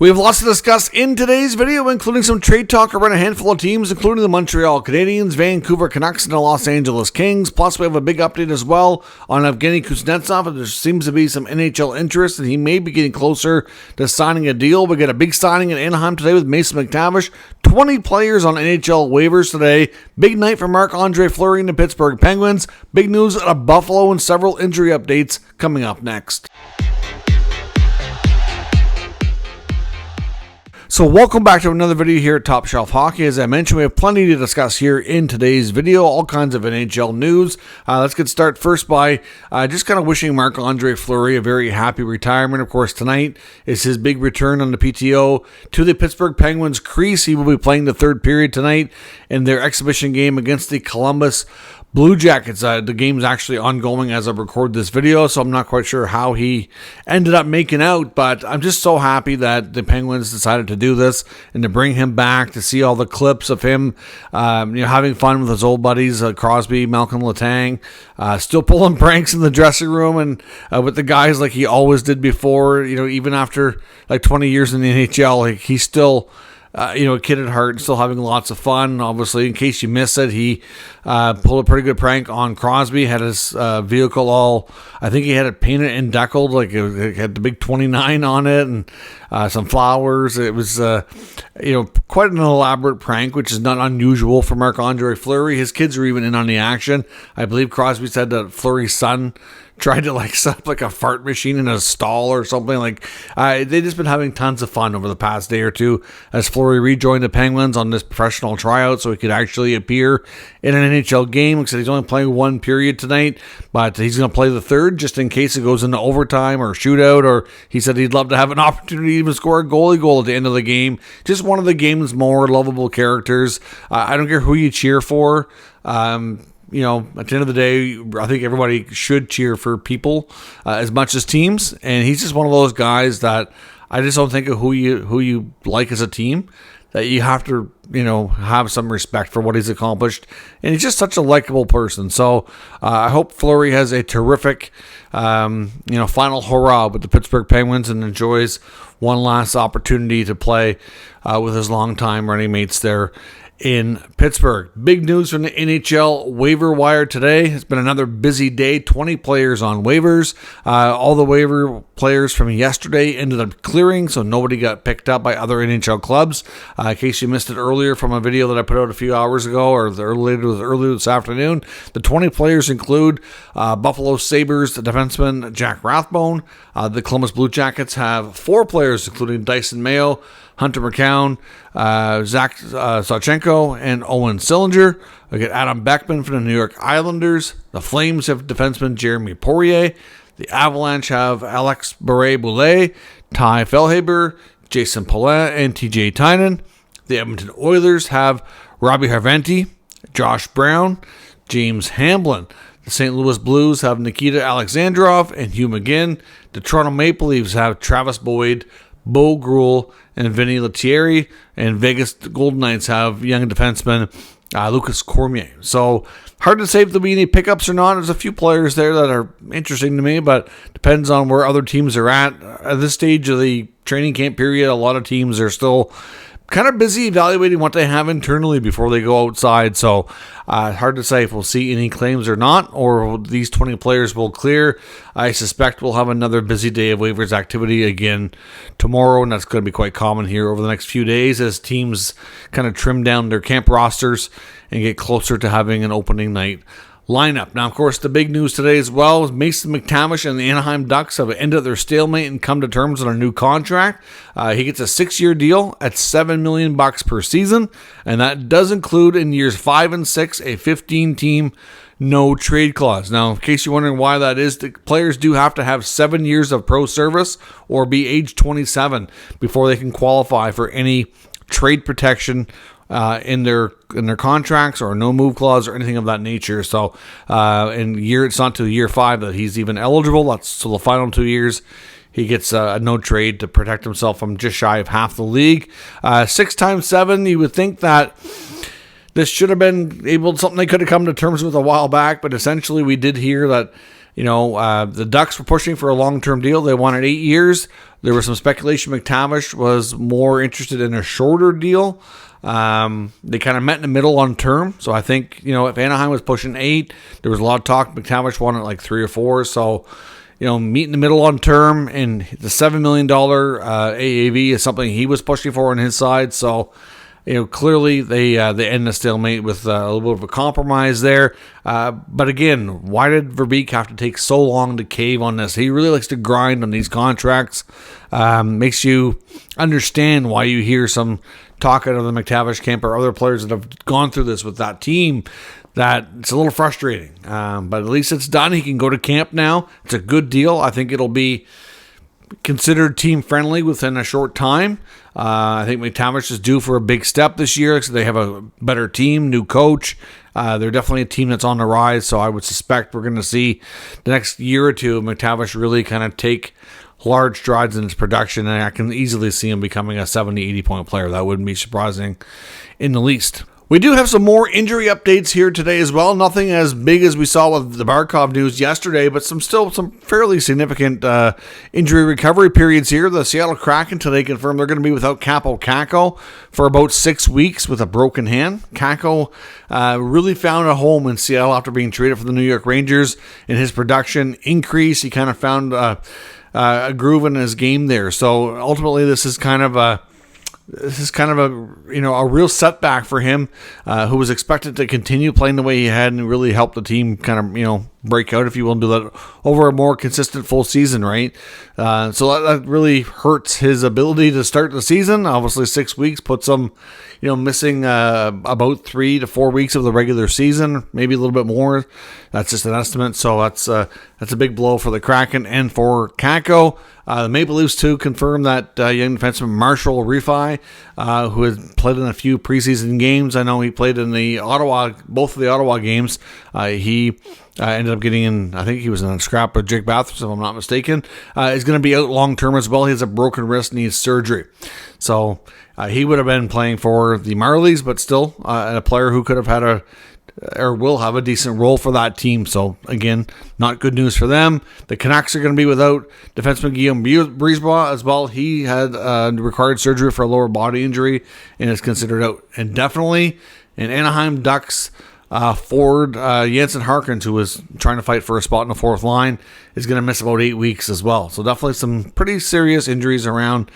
We have lots to discuss in today's video, including some trade talk around a handful of teams, including the Montreal Canadiens, Vancouver Canucks, and the Los Angeles Kings. Plus, we have a big update as well on Evgeny Kuznetsov. There seems to be some NHL interest, and he may be getting closer to signing a deal. We get a big signing in Anaheim today with Mason McTavish. 20 players on NHL waivers today. Big night for Marc-Andre Fleury and the Pittsburgh Penguins. Big news out of Buffalo and several injury updates coming up next. So welcome back to another video here at Top Shelf Hockey. As I mentioned, we have plenty to discuss here in today's video, all kinds of NHL news. Let's get started first by just kind of wishing Marc-Andre Fleury a very happy retirement. Of course, tonight is his big return on the PTO to the Pittsburgh Penguins crease. He will be playing the third period tonight in their exhibition game against the Columbus Blue Jackets. The game's actually ongoing as I record this video, so I'm not quite sure how he ended up making out, but I'm just so happy that the Penguins decided to do this and to bring him back, to see all the clips of him having fun with his old buddies, Crosby, Malcolm Letang, still pulling pranks in the dressing room and with the guys like he always did before. Even after like 20 years in the NHL, he's still a kid at heart, still having lots of fun. Obviously, in case you missed it, he pulled a pretty good prank on Crosby, had his vehicle I think he had it painted and deckled, like it had the big 29 on it and some flowers. It was, quite an elaborate prank, which is not unusual for Marc-Andre Fleury. His kids are even in on the action. I believe Crosby said that Fleury's son tried to set up a fart machine in a stall or something. They've just been having tons of fun over the past day or two as Fleury rejoined the Penguins on this professional tryout so he could actually appear in an NHL game. Except he's only playing one period tonight, but he's going to play the third just in case it goes into overtime or shootout, or he said he'd love to have an opportunity to even score a goalie goal at the end of the game. Just one of the game's more lovable characters. I don't care who you cheer for. At the end of the day, I think everybody should cheer for people as much as teams. And he's just one of those guys that I just don't think of who you like as a team, that you have to, have some respect for what he's accomplished. And he's just such a likable person. So I hope Fleury has a terrific, final hurrah with the Pittsburgh Penguins and enjoys one last opportunity to play with his longtime running mates there in Pittsburgh. Big news from the NHL waiver wire today. It's been another busy day. 20 players on waivers. All the waiver players from yesterday ended up clearing, so nobody got picked up by other NHL clubs. In case you missed it earlier from a video that I put out a few hours ago, or earlier this afternoon, the 20 players include Buffalo Sabres defenseman Jack Rathbone. The Columbus Blue Jackets have 4 players, including Dyson Mayo, Hunter McCown, Zach Sawchenko, and Owen Sillinger. We get Adam Beckman from the New York Islanders. The Flames have defenseman Jeremy Poirier. The Avalanche have Alex Barré-Boulet, Ty Fellhaber, Jason Palat, and TJ Tynan. The Edmonton Oilers have Robbie Harventi, Josh Brown, James Hamblin. The St. Louis Blues have Nikita Alexandrov and Hugh McGinn. The Toronto Maple Leafs have Travis Boyd, Bo Gruel, and Vinny Lettieri. And Vegas Golden Knights have young defenseman Lucas Cormier. So hard to say if there'll be any pickups or not. There's a few players there that are interesting to me, but depends on where other teams are at. At this stage of the training camp period, a lot of teams are still kind of busy evaluating what they have internally before they go outside. So hard to say if we'll see any claims or not, or these 20 players will clear. I suspect we'll have another busy day of waivers activity again tomorrow, and that's going to be quite common here over the next few days as teams kind of trim down their camp rosters and get closer to having an opening night lineup. Now, of course, the big news today as well is Mason McTavish and the Anaheim Ducks have ended their stalemate and come to terms on a new contract. He gets a 6-year deal at $7 million per season, and that does include in years 5 and 6 a 15-team no trade clause. Now, in case you're wondering why that is, the players do have to have 7 years of pro service or be age 27 before they can qualify for any trade protection in their contracts or no move clause or anything of that nature. So it's not till year 5 that he's even eligible. That's so the final 2 years he gets a no trade to protect himself from just shy of half the league. 6 times 7, you would think that this should have been something they could have come to terms with a while back, but essentially we did hear that The Ducks were pushing for a long-term deal. They wanted 8 years. There was some speculation McTavish was more interested in a shorter deal. They kind of met in the middle on term. So I think, if Anaheim was pushing 8, there was a lot of talk. McTavish wanted like 3 or 4. So, meet in the middle on term. And the $7 million AAV is something he was pushing for on his side. So, clearly they end the stalemate with a little bit of a compromise there. But again, why did Verbeek have to take so long to cave on this? He really likes to grind on these contracts. Makes you understand why you hear some talk out of the McTavish camp or other players that have gone through this with that team, that it's a little frustrating. But at least it's done. He can go to camp now. It's a good deal. I think it'll be considered team friendly within a short time. I think McTavish is due for a big step this year. So they have a better team, new coach. They're definitely a team that's on the rise. So I would suspect we're going to see the next year or two McTavish really kind of take large strides in his production. And I can easily see him becoming a 70, 80 point player. That wouldn't be surprising in the least. We do have some more injury updates here today as well. Nothing as big as we saw with the Barkov news yesterday, but some fairly significant injury recovery periods here. The Seattle Kraken today confirmed they're going to be without Kakko for about 6 weeks with a broken hand. Kakko really found a home in Seattle after being traded for the New York Rangers, and his production increased. He kind of found a groove in his game there. So ultimately, this is kind of a real setback for him, who was expected to continue playing the way he had and really help the team kind of, break out, if you will, and do that over a more consistent full season, right? So that really hurts his ability to start the season. Obviously, 6 weeks puts him, missing about 3 to 4 weeks of the regular season, maybe a little bit more. That's just an estimate. So that's a big blow for the Kraken and for Kakko. The Maple Leafs, too, confirmed that young defenseman Marshall Refi, who had played in a few preseason games. I know he played in both of the Ottawa games. He ended up getting in, I think he was in a scrap with Jake Bathurst, if I'm not mistaken. Is going to be out long-term as well. He has a broken wrist, needs surgery. So he would have been playing for the Marlies, but still a player who could have had will have a decent role for that team. So, again, not good news for them. The Canucks are going to be without defenseman Guillaume Brisebois as well. He had required surgery for a lower body injury and is considered out indefinitely. And Anaheim Ducks forward Jansen Harkins, who was trying to fight for a spot in the fourth line, is going to miss about 8 weeks as well. So definitely some pretty serious injuries around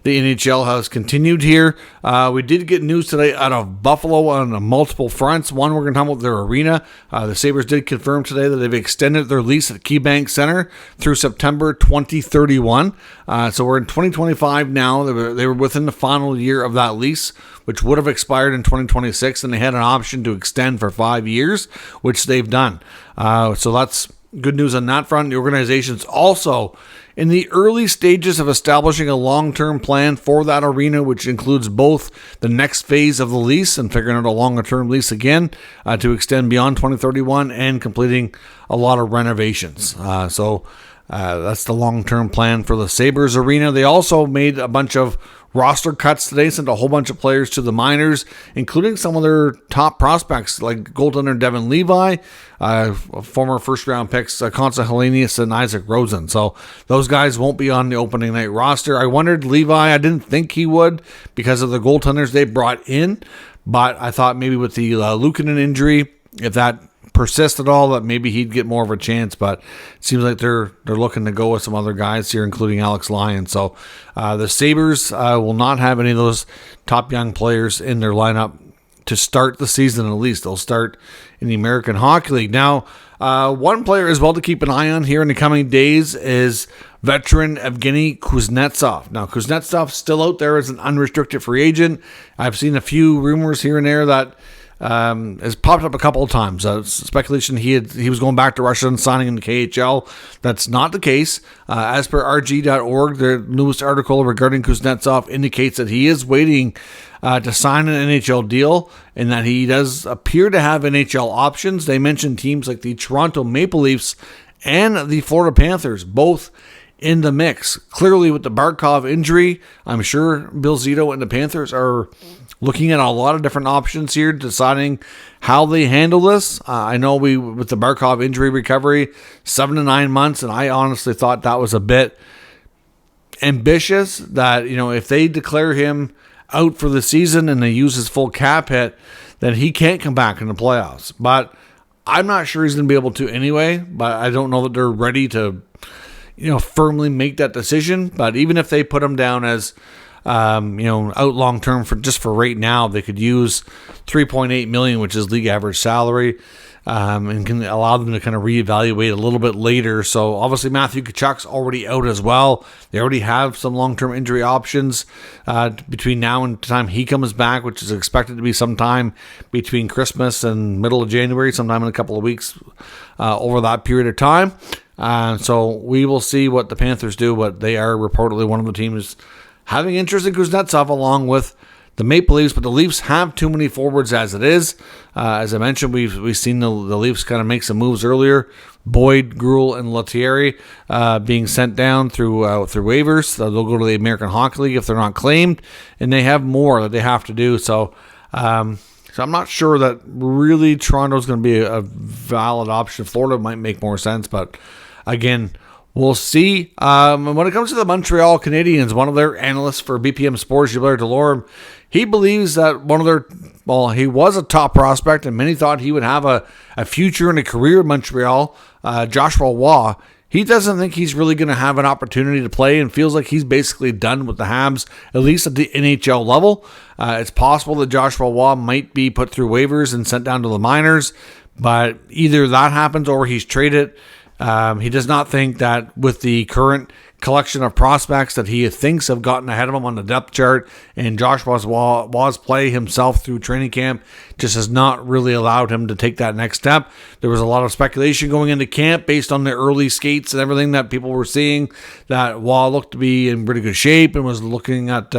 the NHL has continued here. We did get news today out of Buffalo on multiple fronts. One, we're going to talk about their arena. The Sabres did confirm today that they've extended their lease at KeyBank Center through September 2031. So we're in 2025 now. They were within the final year of that lease, which would have expired in 2026, and they had an option to extend for 5 years, which they've done. So that's good news on that front. The organization's also in the early stages of establishing a long-term plan for that arena, which includes both the next phase of the lease and figuring out a longer-term lease again to extend beyond 2031 and completing a lot of renovations. So that's the long-term plan for the Sabres arena. They also made a bunch of roster cuts today, sent a whole bunch of players to the minors, including some of their top prospects like goaltender Devin Levi, former first-round picks Konsta Helenius and Isaac Rosen. So those guys won't be on the opening night roster. I wondered Levi, I didn't think he would because of the goaltenders they brought in, but I thought maybe with the Luukkonen injury, if that persist at all, that maybe he'd get more of a chance, but it seems like they're looking to go with some other guys here, including Alex Lyon. So the Sabres will not have any of those top young players in their lineup to start the season. At least they'll start in the American Hockey League. Now, one player as well to keep an eye on here in the coming days is veteran Evgeny Kuznetsov. Now, Kuznetsov's still out there as an unrestricted free agent. I've seen a few rumors here and there that has popped up a couple of times. Speculation he was going back to Russia and signing in the KHL. That's not the case. As per RG.org, their newest article regarding Kuznetsov indicates that he is waiting to sign an NHL deal and that he does appear to have NHL options. They mentioned teams like the Toronto Maple Leafs and the Florida Panthers, both in the mix. Clearly, with the Barkov injury, I'm sure Bill Zito and the Panthers are looking at a lot of different options here, deciding how they handle this. I know with the Barkov injury recovery, 7 to 9 months, and I honestly thought that was a bit ambitious, that, if they declare him out for the season and they use his full cap hit, then he can't come back in the playoffs. But I'm not sure he's going to be able to anyway, but I don't know that they're ready to, firmly make that decision. But even if they put him down as, out long term for right now, they could use $3.8 million, which is league average salary, and can allow them to kind of reevaluate a little bit later. So obviously Matthew Tkachuk's already out as well. They already have some long-term injury options between now and the time he comes back, which is expected to be sometime between Christmas and middle of January, sometime in a couple of weeks over that period of time. So we will see what the Panthers do, but they are reportedly one of the teams having interest in Kuznetsov along with the Maple Leafs, but the Leafs have too many forwards as it is. As I mentioned, we've seen the Leafs kind of make some moves earlier. Boyd, Gruel, and Lettieri being sent down through waivers. They'll go to the American Hockey League if they're not claimed, and they have more that they have to do. So I'm not sure that really Toronto's going to be a valid option. Florida might make more sense, but again, we'll see. When it comes to the Montreal Canadiens, one of their analysts for BPM Sports, Gilbert Delorme, he believes that he was a top prospect, and many thought he would have a future and a career in Montreal. Joshua Waugh, he doesn't think he's really going to have an opportunity to play and feels like he's basically done with the Habs, at least at the NHL level. It's possible that Joshua Waugh might be put through waivers and sent down to the minors, but either that happens or he's traded. He does not think that with the current collection of prospects that he thinks have gotten ahead of him on the depth chart, and Joshua Waugh's play himself through training camp just has not really allowed him to take that next step. There was a lot of speculation going into camp based on the early skates and everything that people were seeing, that Waugh looked to be in pretty good shape and was looking at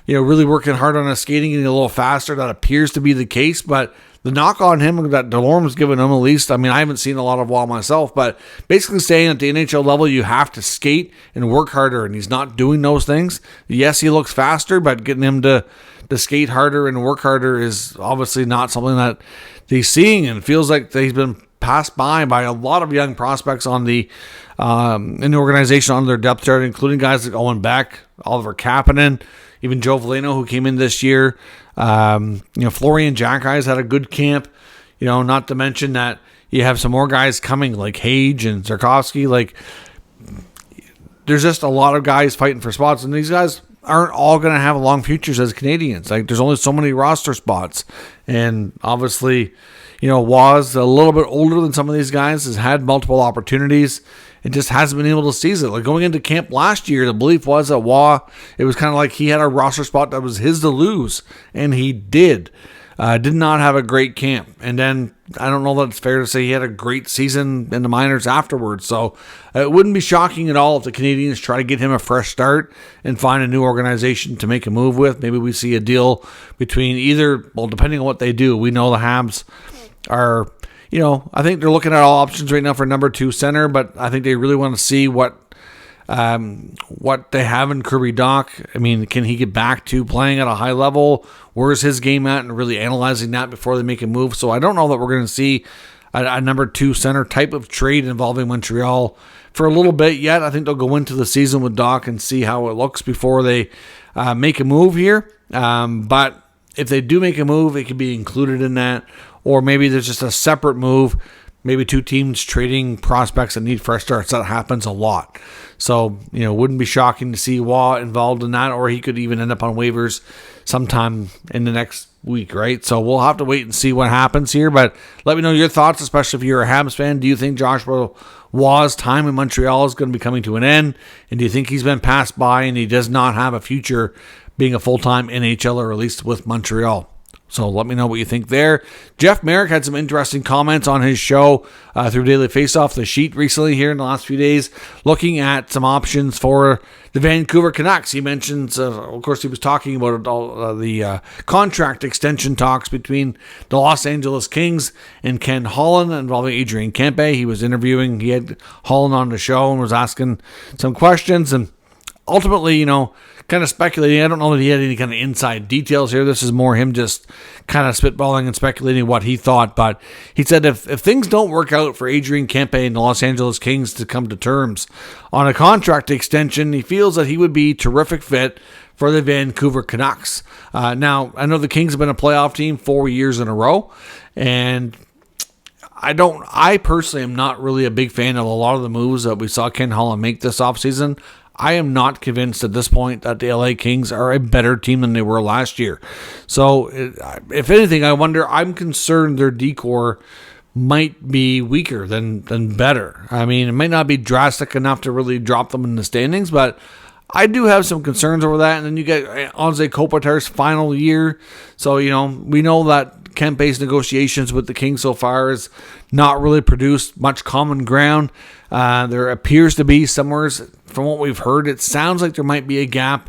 really working hard on his skating, getting a little faster. That appears to be the case, but the knock on him that Delorme's given him, at least, I haven't seen a lot of Waugh myself, but basically saying at the NHL level, you have to skate and work harder, and he's not doing those things. Yes, he looks faster, but getting him to skate harder and work harder is obviously not something that he's seeing, and it feels like he's been passed by a lot of young prospects on the in the organization on their depth chart, including guys like Owen Beck, Oliver Kapanen, even Joe Veleno, who came in this year. Florian Jackey's had a good camp, not to mention that you have some more guys coming like Hage and Zarkovsky. Like, there's just a lot of guys fighting for spots, and these guys aren't all going to have long futures as Canadians. Like, there's only so many roster spots, and obviously, Waugh's a little bit older than some of these guys, has had multiple opportunities, and just hasn't been able to seize it. Like, going into camp last year, the belief was that Waugh, it was kind of like he had a roster spot that was his to lose, and he did. Did not have a great camp. And then, I don't know that it's fair to say he had a great season in the minors afterwards. So, it wouldn't be shocking at all if the Canadiens try to get him a fresh start and find a new organization to make a move with. Maybe we see a deal between depending on what they do. We know the Habs are, I think they're looking at all options right now for number 2 center, but I think they really want to see what they have in Kirby Dach. Can he get back to playing at a high level? Where's his game at? And really analyzing that before they make a move. So I don't know that we're going to see a number 2 center type of trade involving Montreal for a little bit yet. I think they'll go into the season with Dach and see how it looks before they make a move here. But if they do make a move, it could be included in that. Or maybe there's just a separate move, maybe 2 teams trading prospects that need fresh starts. That happens a lot. So, wouldn't be shocking to see Waugh involved in that, or he could even end up on waivers sometime in the next week, right? So we'll have to wait and see what happens here, but let me know your thoughts, especially if you're a Habs fan. Do you think Joshua Waugh's time in Montreal is going to be coming to an end? And do you think he's been passed by and he does not have a future being a full-time NHLer, or at least with Montreal? So let me know what you think there. Jeff Merrick had some interesting comments on his show through Daily Faceoff the Sheet recently here in the last few days, looking at some options for the Vancouver Canucks. He mentions, of course, he was talking about all the contract extension talks between the Los Angeles Kings and Ken Holland involving Adrian Kempe. He had Holland on the show and was asking some questions, and ultimately, kind of speculating. I don't know that he had any kind of inside details here. This is more him just kind of spitballing and speculating what he thought. But he said if things don't work out for Adrian Kempe and the Los Angeles Kings to come to terms on a contract extension, he feels that he would be a terrific fit for the Vancouver Canucks. Now, I know the Kings have been a playoff team 4 years in a row, and I personally am not really a big fan of a lot of the moves that we saw Ken Holland make this offseason. I am not convinced at this point that the LA Kings are a better team than they were last year. So, if anything, I'm concerned their decor might be weaker than better. I mean, it might not be drastic enough to really drop them in the standings, but I do have some concerns over that. And then you get Anze Kopitar's final year. So, we know that Kempe's negotiations with the Kings so far has not really produced much common ground. There appears to be somewhere, from what we've heard, it sounds like there might be a gap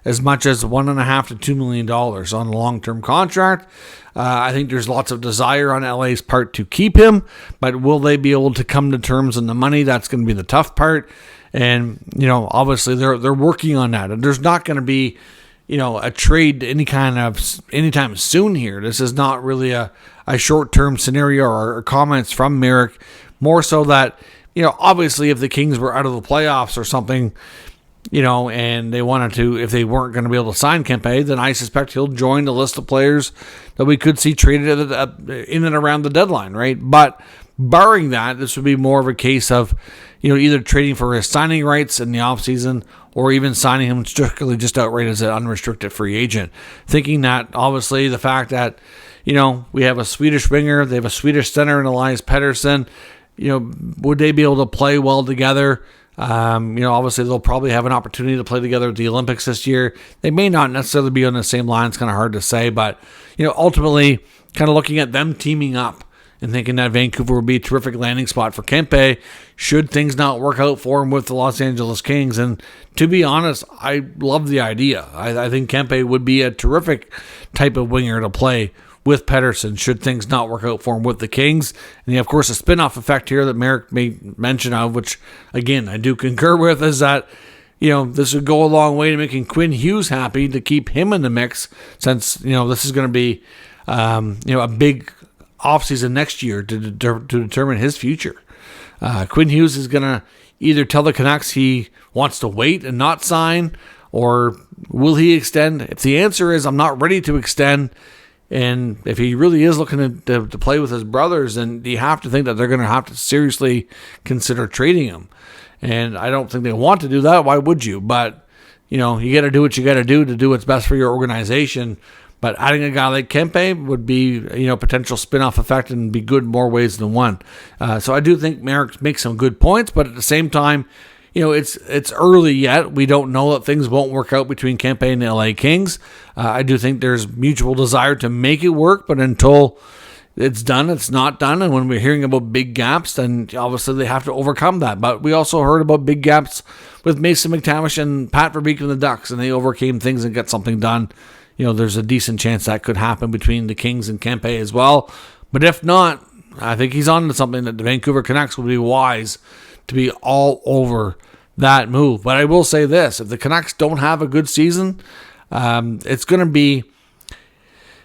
as much as $1.5 to $2 million on a long-term contract. I think there's lots of desire on LA's part to keep him, but will they be able to come to terms on the money? That's going to be the tough part. And, obviously they're working on that. And there's not going to be, a trade anytime soon here. This is not really a short-term scenario or comments from Merrick. More so that, obviously if the Kings were out of the playoffs or something, and they wanted to, if they weren't going to be able to sign Kempe, then I suspect he'll join the list of players that we could see traded in and around the deadline, right? But barring that, this would be more of a case of, either trading for his signing rights in the offseason or even signing him strictly just outright as an unrestricted free agent. Thinking that, obviously, the fact that, we have a Swedish winger, they have a Swedish center in Elias Pettersson, would they be able to play well together? Obviously they'll probably have an opportunity to play together at the Olympics this year. They may not necessarily be on the same line. It's kind of hard to say, but, ultimately kind of looking at them teaming up and thinking that Vancouver would be a terrific landing spot for Kempe should things not work out for him with the Los Angeles Kings. And to be honest, I love the idea. I think Kempe would be a terrific type of winger to play with Pettersson should things not work out for him with the Kings. And of course, a spin-off effect here that Merrick made mention of, which, again, I do concur with, is that, this would go a long way to making Quinn Hughes happy to keep him in the mix since, this is going to be, a big offseason next year to determine his future. Quinn Hughes is going to either tell the Canucks he wants to wait and not sign, or will he extend? If the answer is, I'm not ready to extend, and if he really is looking to play with his brothers, then you have to think that they're going to have to seriously consider trading him. And I don't think they want to do that. Why would you? But, you got to do what you got to do what's best for your organization. But adding a guy like Kempe would be, potential spin-off effect and be good in more ways than one. So I do think Merrick makes some good points, but at the same time, it's early yet. We don't know that things won't work out between Kempe and the LA Kings. I do think there's mutual desire to make it work, but until it's done, it's not done. And when we're hearing about big gaps, then obviously they have to overcome that. But we also heard about big gaps with Mason McTavish and Pat Verbeek and the Ducks, and they overcame things and got something done. There's a decent chance that could happen between the Kings and Kempe as well. But if not, I think he's on to something that the Vancouver Canucks would be wise to be all over that move. But I will say this, if the Canucks don't have a good season, it's going to be,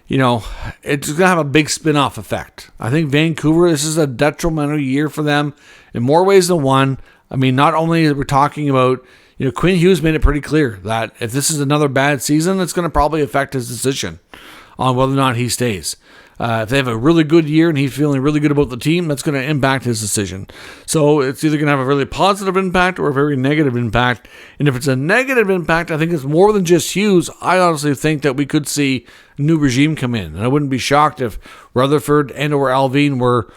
it's going to have a big spin-off effect. I think Vancouver, this is a detrimental year for them in more ways than one. I mean, not only are we talking about, Quinn Hughes made it pretty clear that if this is another bad season, it's going to probably affect his decision on whether or not he stays. If they have a really good year and he's feeling really good about the team, that's going to impact his decision. So it's either going to have a really positive impact or a very negative impact. And if it's a negative impact, I think it's more than just Hughes. I honestly think that we could see a new regime come in. And I wouldn't be shocked if Rutherford and or Alvin were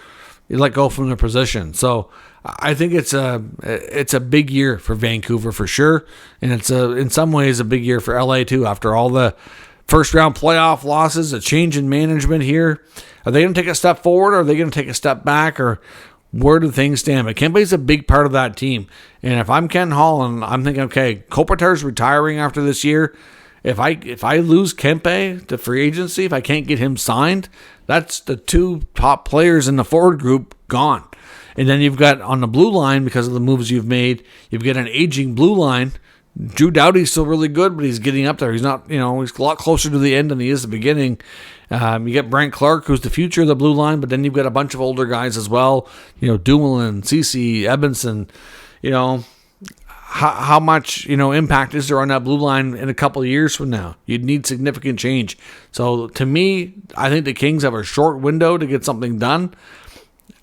let go from their position. So I think it's a big year for Vancouver for sure. And it's in some ways a big year for LA too, after all the first round playoff losses, a change in management here. Are they going to take a step forward, or are they going to take a step back, or where do things stand? But Kempe's a big part of that team. And if I'm Ken Holland, I'm thinking, okay, Kopitar's retiring after this year. If I lose Kempe to free agency, if I can't get him signed, that's the two top players in the forward group gone. And then you've got on the blue line, because of the moves you've made, you've got an aging blue line. Drew Doughty's still really good, but he's getting up there. He's not, he's a lot closer to the end than he is the beginning. You get Brent Clark, who's the future of the blue line, but then you've got a bunch of older guys as well. Dumoulin, Ceci, Ebenson. How much, impact is there on that blue line in a couple of years from now? You'd need significant change. So to me, I think the Kings have a short window to get something done,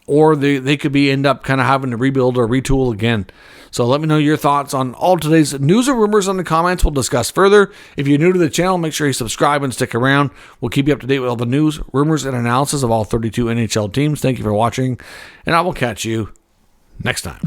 or they could end up kind of having to rebuild or retool again. So let me know your thoughts on all today's news or rumors in the comments. We'll discuss further. If you're new to the channel, make sure you subscribe and stick around. We'll keep you up to date with all the news, rumors, and analysis of all 32 NHL teams. Thank you for watching, and I will catch you next time.